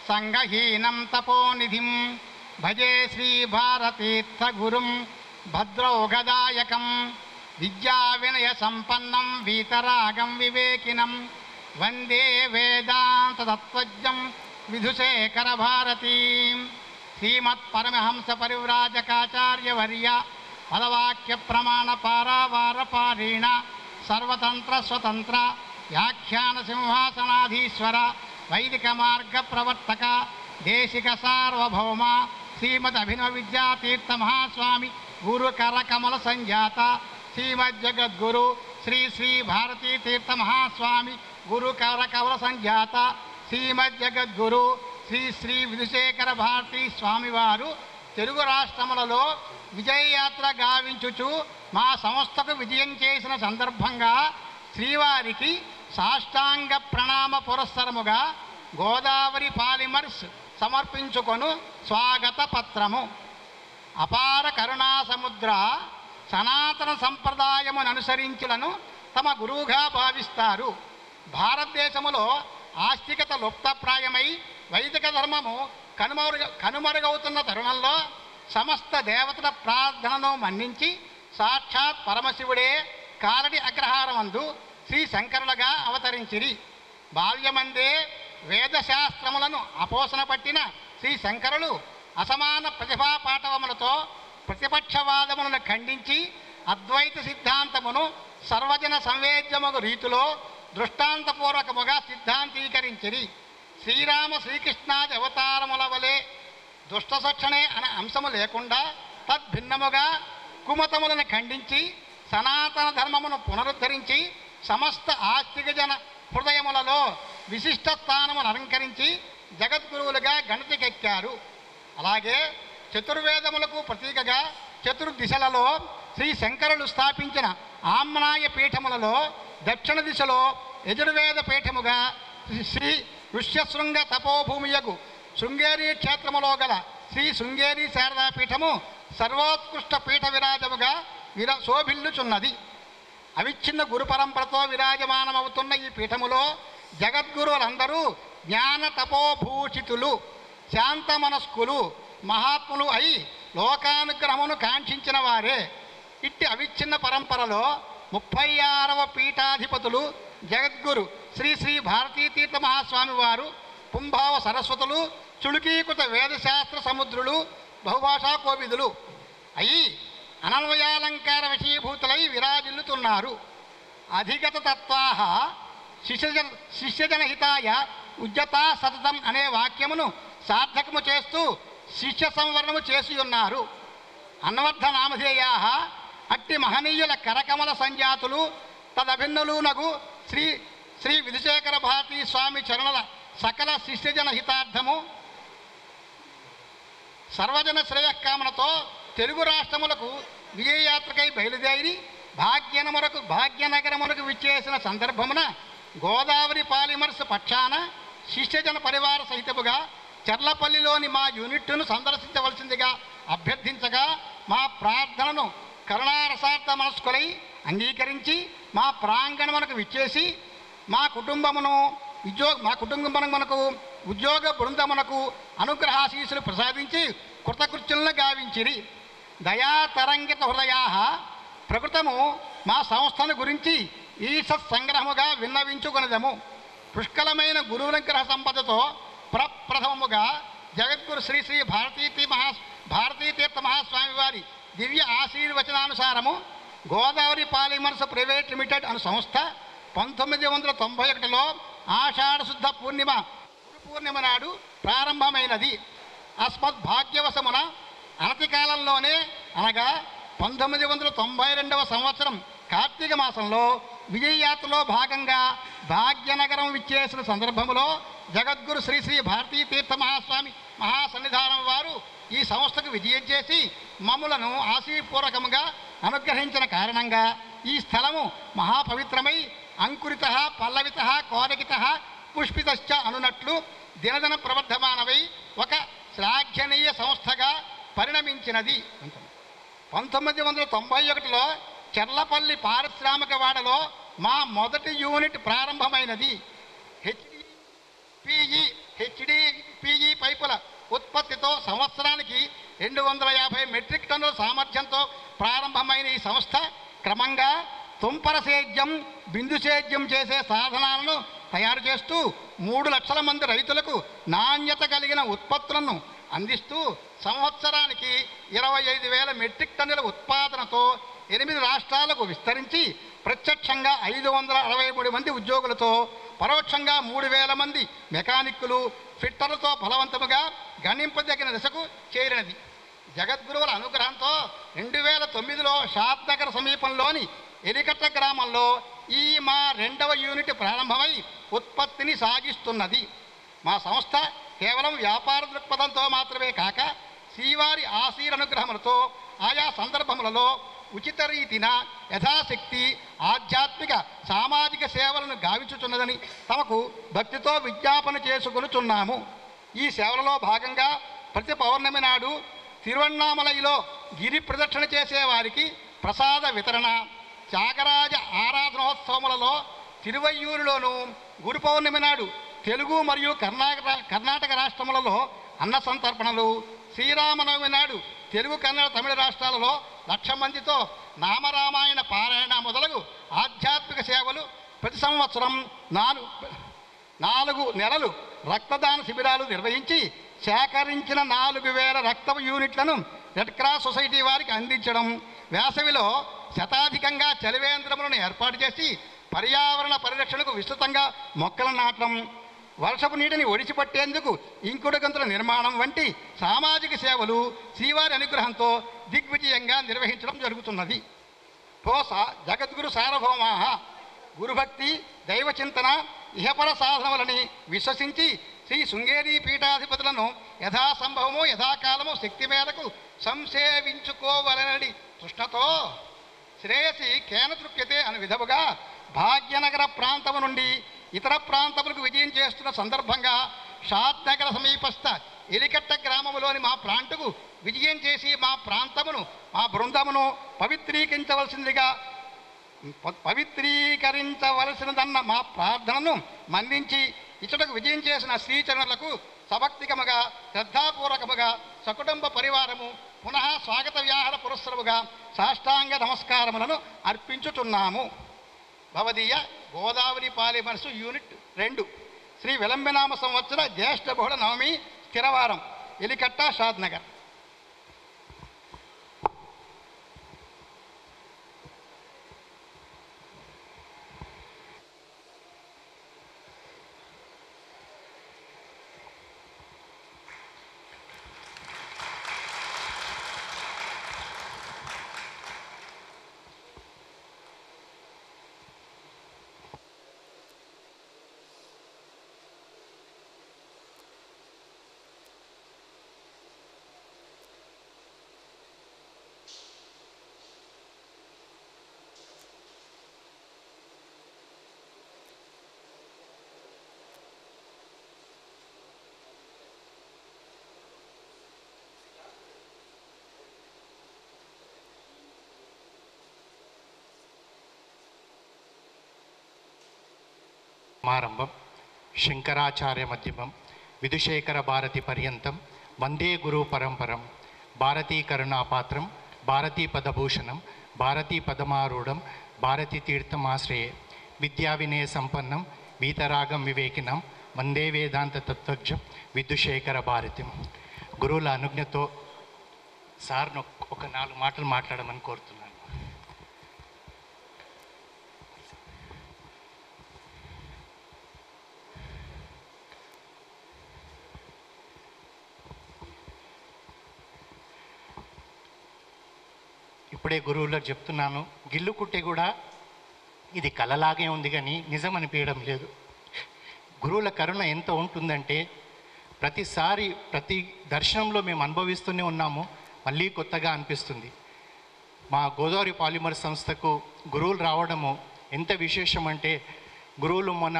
సంగహీనం తపోనిధిం భజే శ్రీ భారతీర్థ గురుం భద్రౌగదాయకం విద్యా వినయ సంపన్నం వీతరాగం వివేకినం వందే వేదాంత తత్వజ్ఞం విధుశేఖర భారతీం శ్రీమత్ పరమహంస పరివ్రాజకాచార్యవర్య పదవాక్య ప్రమాణ పారావార పారీణ సర్వతంత్ర స్వతంత్ర వ్యాఖ్యాన సింహాసనాధీశ్వర వైదిక మార్గ ప్రవర్తక దేశిక సార్వభౌమ శ్రీమద్ అభినవ విద్యాతీర్థ మహాస్వామి గురు కరకమల సంజాత శ్రీమద్ జగద్గురు శ్రీ శ్రీ భారతీ తీర్థ మహాస్వామి గురు కరకమల సంజాత శ్రీమద్ జగద్గురు శ్రీ శ్రీ విధుశేఖర భారతీ స్వామివారు తెలుగు రాష్ట్రములలో విజయయాత్ర గావించుచు మా సంస్థకు విజయం చేసిన సందర్భంగా శ్రీవారికి సాష్టాంగ ప్రణామ పురస్సరముగా గోదావరి పాలిమర్స్ సమర్పించుకొను స్వాగత పత్రము. అపార కరుణా సముద్ర సనాతన సంప్రదాయమును అనుసరించులను తమ గురువుగా భావిస్తారు. భారతదేశములో ఆస్తికత లుప్తప్రాయమై వైదిక ధర్మము కనుమరుగవుతున్న తరుణంలో సమస్త దేవతల ప్రార్థనను మన్నించి సాక్షాత్ పరమశివుడే కాలడి అగ్రహారమందు శ్రీ శంకరులుగా అవతరించిరి. బాల్యమందే వేదశాస్త్రములను అపోసన పట్టిన శ్రీ శంకరులు అసమాన ప్రతిభా పాటవములతో ప్రతిపక్షవాదములను ఖండించి అద్వైత సిద్ధాంతమును సర్వజన సంవేద్యమగు రీతిలో దృష్టాంతపూర్వకముగా సిద్ధాంతీకరించిరి. శ్రీరామ శ్రీకృష్ణాది అవతారముల వలె దుష్టశిక్షణే అనే అంశము లేకుండా తద్భిన్నముగా కుమతములను ఖండించి సనాతన ధర్మమును పునరుద్ధరించి సమస్త ఆస్తిక జన హృదయములలో విశిష్ట స్థానమును అలంకరించి జగద్గురువులుగా గణతికెక్కారు. అలాగే చతుర్వేదములకు ప్రతీకగా చతుర్దిశలలో శ్రీ శంకరులు స్థాపించిన ఆమ్నాయ పీఠములలో దక్షిణ దిశలో యజుర్వేద పీఠముగా శ్రీ ఋష్యశృంగ తపోభూమియగు శృంగేరి క్షేత్రములో గల శ్రీ శృంగేరి శారదాపీఠము సర్వోత్కృష్ట పీఠ విరాజముగా శోభిల్లుచున్నది. అవిచ్ఛిన్న గురు పరంపరతో విరాజమానమవుతున్న ఈ పీఠములో జగద్గురువులందరూ జ్ఞాన తపోభూషితులు, శాంత మనస్కులు, మహాత్ములు అయి లోకానుగ్రహమును కాంక్షించిన వారే. ఇట్టి అవిచ్ఛిన్న పరంపరలో 36వ పీఠాధిపతులు జగద్గురు శ్రీ శ్రీ భారతీ తీర్థ మహాస్వామి వారు పుంభావ సరస్వతులు, చుళుకీకృత వేదశాస్త్ర సముద్రులు, బహుభాషా కోవిదులు అయి అనన్వయాలంకార విషయభూతులై విరాజిల్లుతున్నారు. అధిగత తత్వాహ శిష్యజనహితాయ ఉజ్జతా సతతం అనే వాక్యమును సార్థకము చేస్తూ శిష్య సంవరణము చేసి ఉన్నారు. అన్వర్థ నామధేయా అట్టి మహనీయుల కరకమల సంజాతులు తదభిన్నులునగు శ్రీ శ్రీ విధుశేఖర భారతీ స్వామి చరణుల సకల శిష్యజన హితార్థము సర్వజన శ్రేయకామనతో తెలుగు రాష్ట్రములకు విజయయాత్రకై బయలుదేరి భాగ్యనగరమునకు విచ్చేసిన సందర్భమున గోదావరి పాలిమర్స్ పక్షాన శిష్యజన పరివార సహితముగా చర్లపల్లిలోని మా యూనిట్ను సందర్శించవలసిందిగా అభ్యర్థించగా మా ప్రార్థనను కరుణారసార్థ మనస్కులై అంగీకరించి మా ప్రాంగణమునకు విచ్చేసి మా కుటుంబమునకు ఉద్యోగ బృందమునకు అనుగ్రహాశీసులు ప్రసాదించి కృతకృత్యులను గావించిరి. దయాతరంగిత హృదయా ప్రకృతము మా సంస్థను గురించి ఈ సత్సంగ్రహముగా విన్నవించుకొనదము. పుష్కలమైన గురువునుగ్రహ సంపదతో ప్రప్రథమముగా జగద్గురు శ్రీ శ్రీ భారతీ తీర్థ మహాస్వామి వారి దివ్య ఆశీర్వచనానుసారము గోదావరి పాలిమర్స్ ప్రైవేట్ లిమిటెడ్ అను సంస్థ 1991లో ఆషాఢ శుద్ధ పూర్ణిమ నాడు ప్రారంభమైనది. అస్మద్ భాగ్యవశమున అనతి కాలంలోనే అనగా 1992వ సంవత్సరం కార్తీక మాసంలో విజయయాత్రలో భాగంగా భాగ్యనగరం విచ్చేసిన సందర్భంలో జగద్గురు శ్రీ శ్రీ భారతీ తీర్థ మహాస్వామి మహాసన్నిధానం వారు ఈ సంస్థకు విజయం చేసి మమ్ములను ఆశీపూర్వకముగా అనుగ్రహించిన కారణంగా ఈ స్థలము మహాపవిత్రమై అంకురిత పల్లవిత కోరకిత పుష్పితశ్చ అనునట్లు దినదిన ప్రవర్ధమానమై ఒక శ్లాఘనీయ సంస్థగా పరిణమించినది. 1991లో చెర్లపల్లి పారిశ్రామికవాడలో మా మొదటి యూనిట్ ప్రారంభమైనది. హెచ్డిపిఈ పైపుల ఉత్పత్తితో సంవత్సరానికి 250 మెట్రిక్ టన్నుల సామర్థ్యంతో ప్రారంభమైన ఈ సంస్థ క్రమంగా తుంపర సేద్యం, బిందు సేద్యం చేసే సాధనాలను తయారు చేస్తూ 3 లక్షల మంది రైతులకు నాణ్యత కలిగిన ఉత్పత్తులను అందిస్తూ సంవత్సరానికి 25,000 మెట్రిక్ టన్నుల ఉత్పాదనతో 8 రాష్ట్రాలకు విస్తరించి ప్రత్యక్షంగా 563 మంది ఉద్యోగులతో పరోక్షంగా 3,000 మంది మెకానిక్కులు ఫిట్టర్లతో బలవంతముగా గణింపదగిన దశకు చేరినది. జగద్గురువుల అనుగ్రహంతో 2009లో షాద్నగర్ సమీపంలోని ఎలికట్ట గ్రామంలో ఈ మా 2వ యూనిట్ ప్రారంభమై ఉత్పత్తిని సాగిస్తున్నది. మా సంస్థ కేవలం వ్యాపార దృక్పథంతో మాత్రమే కాక శ్రీవారి ఆశీర్వానుగ్రహములతో ఆయా సందర్భములలో ఉచిత రీతిన యథాశక్తి ఆధ్యాత్మిక సామాజిక సేవలను గావించుచున్నదని తమకు భక్తితో విజ్ఞాపన చేసుకొనుచున్నాము. ఈ సేవలలో భాగంగా ప్రతి పౌర్ణమి నాడు తిరువణ్ణామలైలో గిరి ప్రదక్షిణ చేసేవారికి ప్రసాద వితరణ, త్యాగరాజ ఆరాధనోత్సవములలో తిరువయ్యూరులోను గురు పౌర్ణమి నాడు తెలుగు మరియు కర్ణాటక రాష్ట్రములలో అన్న సంతర్పణలు, శ్రీరామనవమి నాడు తెలుగు కన్నడ తమిళ రాష్ట్రాలలో 1,00,000 మందితో నామరామాయణ పారాయణ మొదలగు ఆధ్యాత్మిక సేవలు ప్రతి సంవత్సరం 4 నెలలు రక్తదాన శిబిరాలు నిర్వహించి సేకరించిన 4,000 రక్త యూనిట్లను రెడ్ క్రాస్ సొసైటీ వారికి అందించడం, వేసవిలో శతాధికంగా చలివేంద్రములను ఏర్పాటు చేసి పర్యావరణ పరిరక్షణకు విస్తృతంగా మొక్కలను నాటడం, వర్షపు నీటిని ఒడిసిపట్టేందుకు ఇంకుడు గంతుల నిర్మాణం వంటి సామాజిక సేవలు శ్రీవారి అనుగ్రహంతో దిగ్విజయంగా నిర్వహించడం జరుగుతున్నది. జగద్గురు సార్వభౌమా గురుభక్తి దైవచింతన ఇహపర సాధనములని విశ్వసించి శ్రీ శృంగేరి పీఠాధిపతులను యథాసంభవము యథాకాలము శక్తి మేరకు సంసేవించుకోవలనని తృష్ణతో శ్రేయసి కేనతృప్యతే అను విధముగా భాగ్యనగర ప్రాంతము నుండి ఇతర ప్రాంతములకు విజయం చేస్తున్న సందర్భంగా షాద్నగర సమీపస్థ ఎలికట్ట గ్రామములోని మా ప్రాంటుకు విజయం చేసి మా ప్రాంతమును మా బృందమును పవిత్రీకరించవలసినదన్న మా ప్రార్థనను మన్నించి ఇతడుకు విజయం చేసిన శ్రీచరణులకు సభక్తికముగా శ్రద్ధాపూర్వకముగా సకుటుంబ పరివారము పునః స్వాగత వ్యాహార పురస్సరముగా సాష్టాంగ నమస్కారములను అర్పించుచున్నాము. భవదీయ గోదావరి పాలిమర్సు యూనిట్ 2 శ్రీ విలంబనామ సంవత్సర జ్యేష్ఠ బహుళ నవమి స్థిరవారం ఎలికట్ట షాద్నగర్. సమారంభం శంకరాచార్య మధ్యమం విధుశేఖర భారతి పర్యంతం వందే గురు పరంపరం భారతీ కరుణాపాత్రం భారతీ పదభూషణం భారతీ పదమారూఢం భారతీ తీర్థమాశ్రయే విద్యా వినయ సంపన్నం వీతరాగం వివేకినం వందే వేదాంత తత్వజ్ఞం విధుశేఖర భారతి. గురువుల అనుజ్ఞతో సార్ను ఒక 4 మాటలు మాట్లాడమని కోరుతున్నాను. ఇప్పుడే గురువులకు చెప్తున్నాను, గిల్లు కుట్టే కూడా ఇది కలలాగే ఉంది కానీ నిజం అనిపించడం లేదు. గురువుల కరుణ ఎంత ఉంటుందంటే ప్రతిసారి ప్రతి దర్శనంలో మేము అనుభవిస్తూనే ఉన్నాము, మళ్ళీ కొత్తగా అనిపిస్తుంది. మా గోదావరి పాలిమర్ సంస్థకు గురువులు రావడము ఎంత విశేషం అంటే, గురువులు మొన్న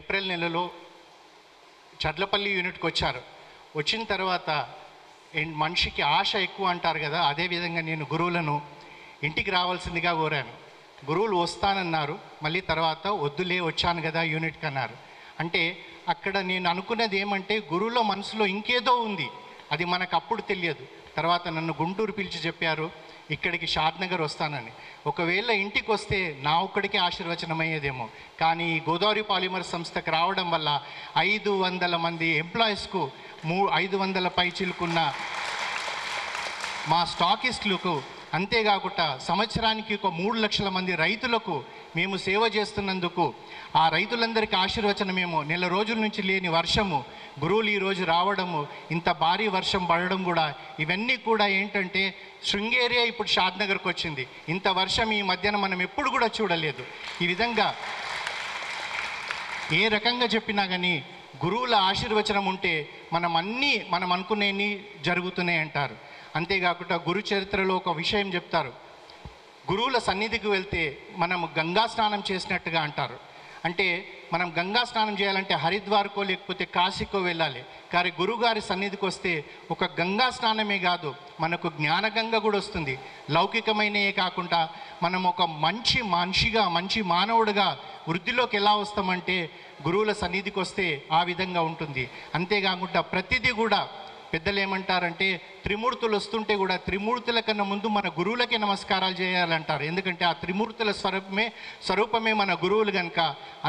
ఏప్రిల్ నెలలో చర్లపల్లి యూనిట్కి వచ్చారు. వచ్చిన తర్వాత మనిషికి ఆశ ఎక్కువ అంటారు కదా, అదేవిధంగా నేను గురువులను ఇంటికి రావాల్సిందిగా కోరాను. గురువులు వస్తానన్నారు, మళ్ళీ తర్వాత వద్దులే వచ్చాను కదా యూనిట్కి అన్నారు. అంటే అక్కడ నేను అనుకున్నది ఏమంటే గురువుల మనసులో ఇంకేదో ఉంది, అది మనకు అప్పుడు తెలియదు. తర్వాత నన్ను గుంటూరు పిలిచి చెప్పారు, ఇక్కడికి షాద్నగర్ వస్తానని. ఒకవేళ ఇంటికి వస్తే నా ఒక్కడికే ఆశీర్వచనమయ్యేదేమో, కానీ ఈ గోదావరి పాలిమర్ సంస్థకు రావడం వల్ల 500 మంది ఎంప్లాయీస్కు 500 పైచిలుకున్న మా స్టాకిస్టులకు, అంతేకాకుండా సంవత్సరానికి ఒక 3 లక్షల మంది రైతులకు మేము సేవ చేస్తున్నందుకు ఆ రైతులందరికీ ఆశీర్వచనమేమో. నెల రోజుల నుంచి లేని వర్షము గురువులు ఈరోజు రావడము, ఇంత భారీ వర్షం పడడం కూడా, ఇవన్నీ కూడా ఏంటంటే శృంగేరియే ఇప్పుడు షాద్నగర్కి వచ్చింది. ఇంత వర్షం ఈ మధ్యన మనం ఎప్పుడు కూడా చూడలేదు. ఈ విధంగా ఏ రకంగా చెప్పినా కానీ గురువుల ఆశీర్వచనం ఉంటే మనం అనుకునేవి జరుగుతున్నాయి అంటారు. అంతేకాకుండా గురు చరిత్రలో ఒక విషయం చెప్తారు, గురువుల సన్నిధికి వెళ్తే మనం గంగా స్నానం చేసినట్టుగా అంటారు. అంటే మనం గంగా స్నానం చేయాలంటే హరిద్వార్కో లేకపోతే కాశీకో వెళ్ళాలి. కానీ గురువుగారి సన్నిధికి వస్తే ఒక గంగా స్నానమే కాదు, మనకు జ్ఞానగంగ కూడా వస్తుంది. లౌకికమైనయే కాకుండా మనం ఒక మంచి మనిషిగా, మంచి మానవుడిగా వృద్ధిలోకి ఎలా వస్తామంటే గురువుల సన్నిధికి వస్తే ఆ విధంగా ఉంటుంది. అంతేకాకుండా ప్రతిదీ కూడా పెద్దలు ఏమంటారంటే త్రిమూర్తులు వస్తుంటే కూడా త్రిమూర్తుల కన్నా ముందు మన గురువులకే నమస్కారాలు చేయాలంటారు. ఎందుకంటే ఆ త్రిమూర్తుల స్వరూపమే మన గురువులు కనుక.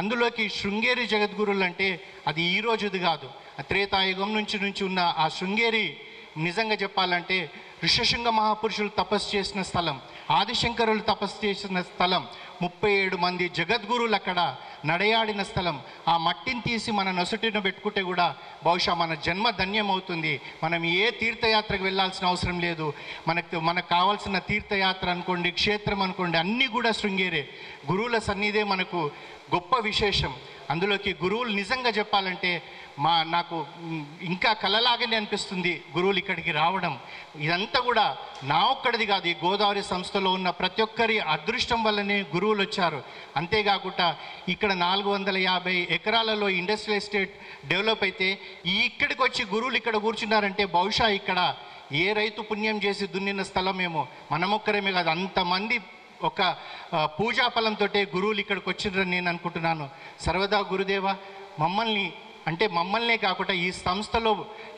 అందులోకి శృంగేరి జగద్గురువులు అంటే అది ఈ రోజుది కాదు, త్రేతాయుగం నుంచి ఉన్న ఆ శృంగేరి నిజంగా చెప్పాలంటే ఋషశృంగ మహాపురుషులు తపస్సు చేసిన స్థలం, ఆదిశంకరులు తపస్సు చేసిన స్థలం, 37 మంది జగద్గురువులు అక్కడ నడయాడిన స్థలం. ఆ మట్టిని తీసి మన నొసటిన పెట్టుకుంటే కూడా బహుశా మన జన్మ ధన్యమవుతుంది. మనం ఏ తీర్థయాత్రకు వెళ్ళాల్సిన అవసరం లేదు. మనకు కావాల్సిన తీర్థయాత్ర అనుకోండి, క్షేత్రం అనుకోండి, అన్నీ కూడా శృంగేరే. గురువుల సన్నిధే మనకు గొప్ప విశేషం. అందులోకి గురువులు నిజంగా చెప్పాలంటే నాకు ఇంకా కలలాగానే అనిపిస్తుంది గురువులు ఇక్కడికి రావడం. ఇదంతా కూడా నా ఒక్కడిది కాదు, ఈ గోదావరి సంస్థలో ఉన్న ప్రతి ఒక్కరి అదృష్టం వల్లనే గురువులు వచ్చారు. అంతేకాకుండా ఇక్కడ 450 ఎకరాలలో ఇండస్ట్రియల్ ఎస్టేట్ డెవలప్ అయితే ఇక్కడికి వచ్చి గురువులు ఇక్కడ కూర్చున్నారంటే బహుశా ఇక్కడ ఏ రైతు పుణ్యం చేసి దున్నిన స్థలమేమో. మనమొక్కరేమే కాదు, అంతమంది ఒక పూజాఫలంతో గురువులు ఇక్కడికి వచ్చిండ్రని నేను అనుకుంటున్నాను. సర్వదా గురుదేవ, మమ్మల్నే కాకుండా ఈ సంస్థలో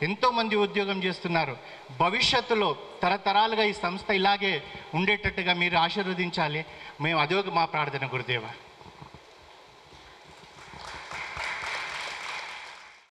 ఎంతోమంది ఉద్యోగం చేస్తున్నారు. భవిష్యత్తులో తరతరాలుగా ఈ సంస్థ ఇలాగే ఉండేటట్టుగా మీరు ఆశీర్వదించాలి. అదే మా ప్రార్థన గురుదేవ.